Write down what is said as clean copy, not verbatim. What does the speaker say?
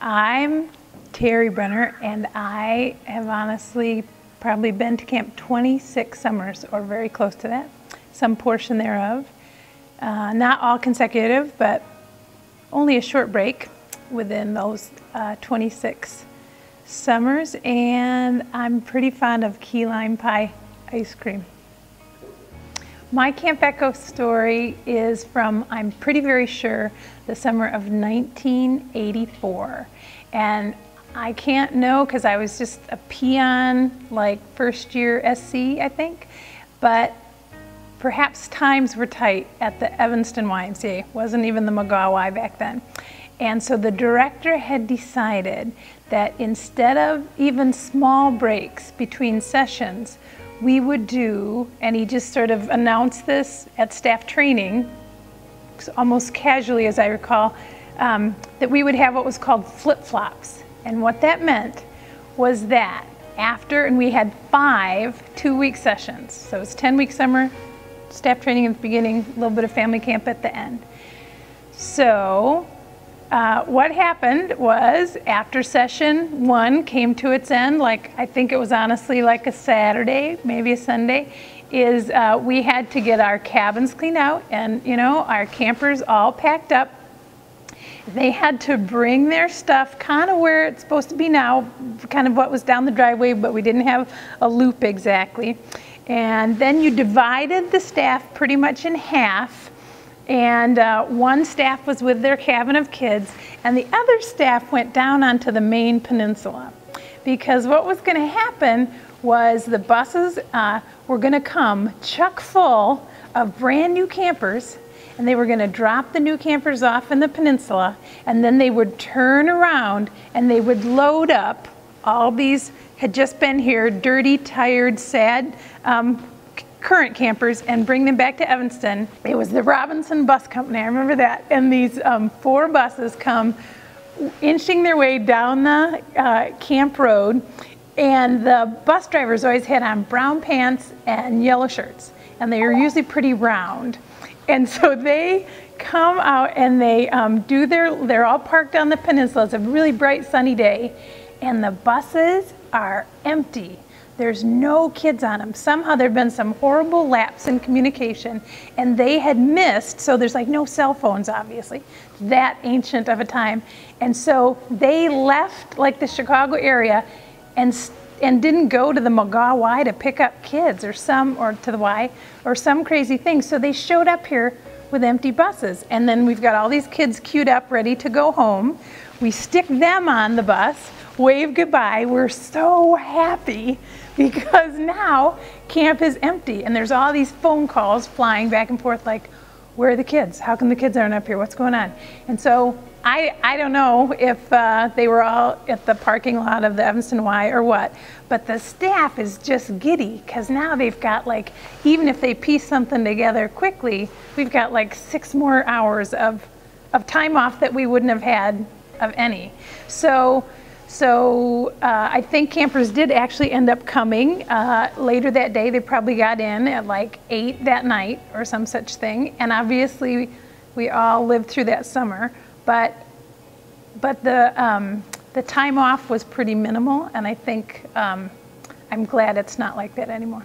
I'm Terry Brenner, and I have honestly probably been to camp 26 summers, or very close to that, some portion thereof. Not all consecutive, but only a short break within those 26 summers, and I'm pretty fond of key lime pie ice cream. My Camp Echo story is from, I'm pretty very sure, the summer of 1984. And I can't know because I was just a peon, like first year SC, I think. But perhaps times were tight at the Evanston YMCA. Wasn't even the McGaw Y back then. And so the director had decided that instead of even small breaks between sessions, we would do, and he just sort of announced this at staff training, almost casually as I recall, that we would have what was called flip-flops. And what that meant was that after, and we had 5 2-week sessions, so it's 10-week summer, staff training at the beginning, a little bit of family camp at the end. So what happened was after session 1 came to its end, like I think it was honestly like a Saturday, maybe a Sunday, is we had to get our cabins cleaned out and, you know, our campers all packed up. They had to bring their stuff kind of where it's supposed to be now, kind of what was down the driveway, but we didn't have a loop exactly. And then you divided the staff pretty much in half. And one staff was with their cabin of kids, and the other staff went down onto the main peninsula. Because what was going to happen was the buses were going to come chock full of brand new campers, and they were going to drop the new campers off in the peninsula, and then they would turn around and they would load up all these, had just been here, dirty, tired, sad, current campers and bring them back to Evanston. It was the Robinson Bus Company, I remember that. And these 4 buses come inching their way down the camp road, and the bus drivers always had on brown pants and yellow shirts, and they were usually pretty round. And so they come out and they they're all parked on the peninsula. It's a really bright sunny day, and the buses are empty. There's no kids on them. Somehow there had been some horrible lapse in communication, and they had missed, so there's like no cell phones, obviously, that ancient of a time. And so they left like the Chicago area and didn't go to the McGaw Y to pick up kids or to the Y or some crazy thing. So they showed up here with empty buses. And then we've got all these kids queued up ready to go home. We stick them on the bus, wave goodbye. We're so happy because now camp is empty and there's all these phone calls flying back and forth like, where are the kids? How come the kids aren't up here? What's going on? And so I don't know if they were all at the parking lot of the Evanston Y or what, but the staff is just giddy because now they've got like, even if they piece something together quickly, we've got like 6 more hours of time off that we wouldn't have had of any. So I think campers did actually end up coming later that day. They probably got in at like 8 that night or some such thing. And obviously we all lived through that summer, but the time off was pretty minimal, and I think I'm glad it's not like that anymore.